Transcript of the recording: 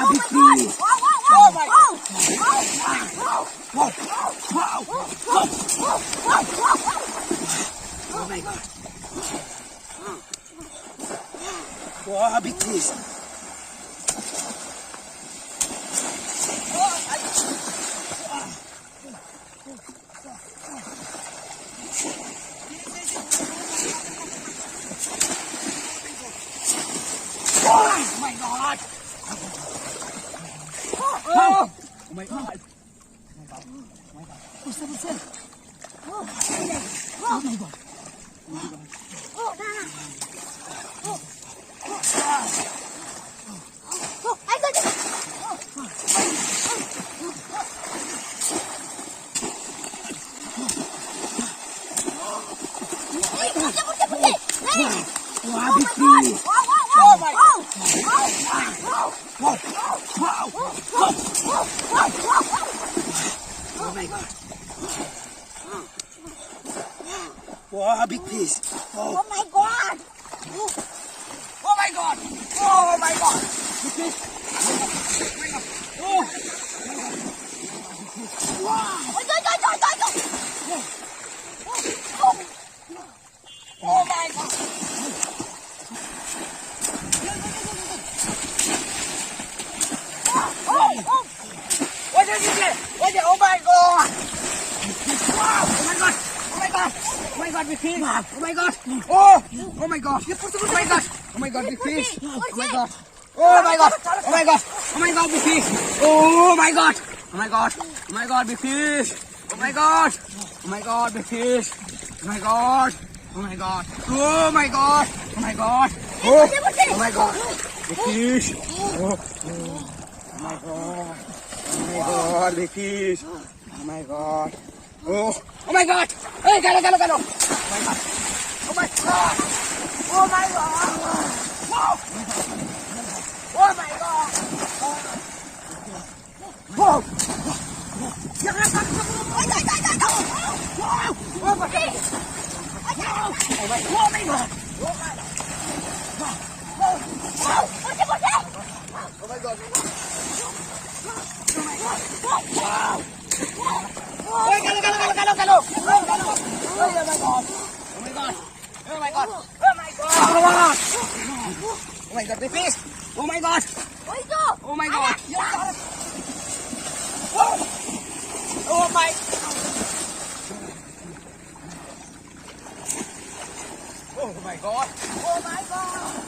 big fish. Oh my God. Oh my God. Wow, big fish. Oh my God. Oh my God. What's that? Oh my God. Wow, big fish. Oh my God. Oh my God. Wow, big fish. Oh my God. Oh my God. Oh my God. Big fish. Oh. Wow. Oh my God. What did you say? What did? Oh my God. Wow. Oh my God. Oh my God. Oh my God, big fish. Oh my God. Oh. Oh my God. Oh my God. Oh my God, big fish. Oh my God. Oh my God. Oh my God. Oh my God, big fish. Oh my God. Oh my God. Oh my God, big fish. Oh my God. Oh my God, big fish. Oh my God. Oh my God. Oh my God. Oh my God. Oh. Oh my God. Big fish. Oh. Oh my God. Oh my God, big fish. Oh my God. Oh. Oh my God. Hey, galo. Oh my God. Oh my God. Oh my God. Wow. Oh my God. Wow. Jangan takut. Oh my God. Wow. Oh my God. Oh my God. Oh my God. Oh my God. Wow. Oh my God. Wow. Oh, galo. Oh my God. Oh my God. Oh my God. Oh my God. Oh my God, big fish. Oh my God. Oh my God. Oh my. Oh my God. Oh my God.